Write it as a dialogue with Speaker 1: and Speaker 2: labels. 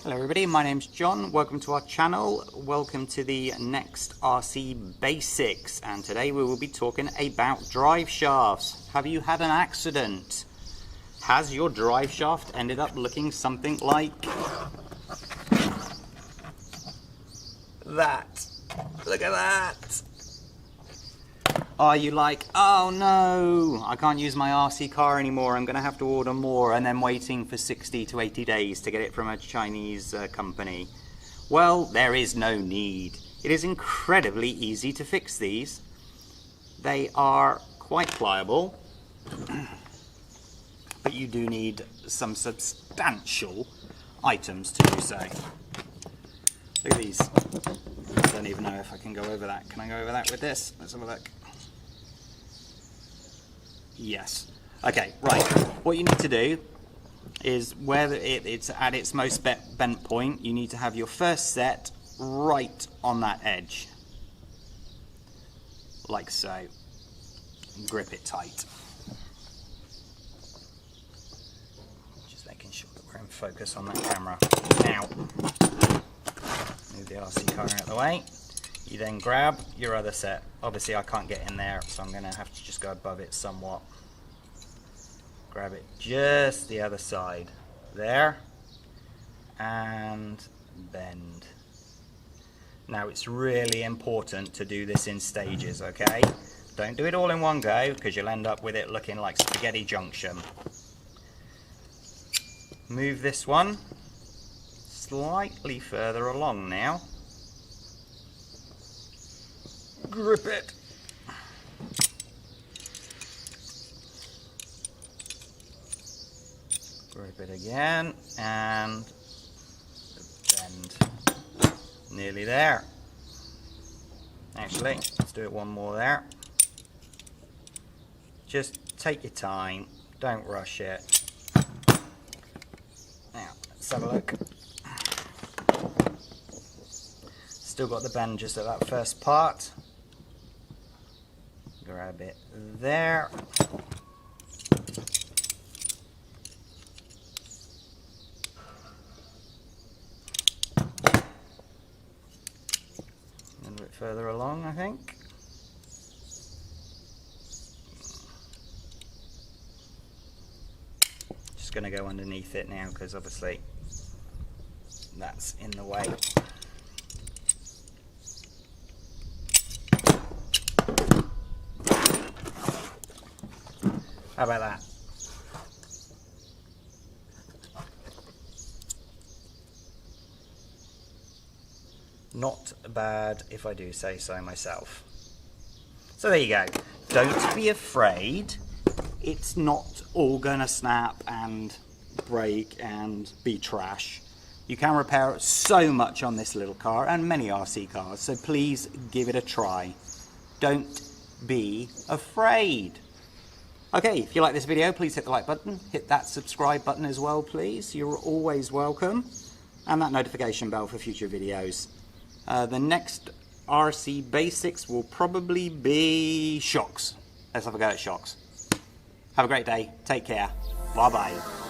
Speaker 1: Hello everybody, my name's John. Welcome to our channel. Welcome to the next RC Basics, and today we will be talking about drive shafts. Have you had an accident? Has your drive shaft ended up looking something like that? Look at that! Are you like, oh no, I can't use my RC car anymore, I'm going to have to order more, and then waiting for 60 to 80 days to get it from a Chinese company? Well, there is no need. It is incredibly easy to fix these. They are quite pliable, but you do need some substantial items to do so. Look at these. I don't even know if I can go over that. Can I go over that with this? Let's have a look. Yes. Okay, right. What you need to do is where it's at its most bent point, you need to have your first set right on that edge. Like so. Grip it tight. Just making sure that we're in focus on that camera. Now, move the RC car out of the way. You then grab your other set. Obviously I can't get in there, so I'm going to have to just go above it somewhat. Grab it just the other side. There. And bend. Now it's really important to do this in stages, okay? Don't do it all in one go, because you'll end up with it looking like spaghetti junction. Move this one slightly further along now. Grip it. Grip it again and bend. Nearly there. Actually, let's do it one more there. Just take your time, don't rush it. Now, let's have a look. Still got the bend just at that first part. Grab it there. A little bit further along, I think. Just going to go underneath it now because obviously that's in the way. How about that? Not bad if I do say so myself. So there you go. Don't be afraid. It's not all gonna snap and break and be trash. You can repair so much on this little car and many RC cars, so please give it a try. Don't be afraid. Okay, if you like this video, please hit the like button, hit that subscribe button as well, please. You're always welcome. And that notification bell for future videos. The next RC Basics will probably be shocks. Let's have a go at shocks. Have a great day. Take care. Bye-bye.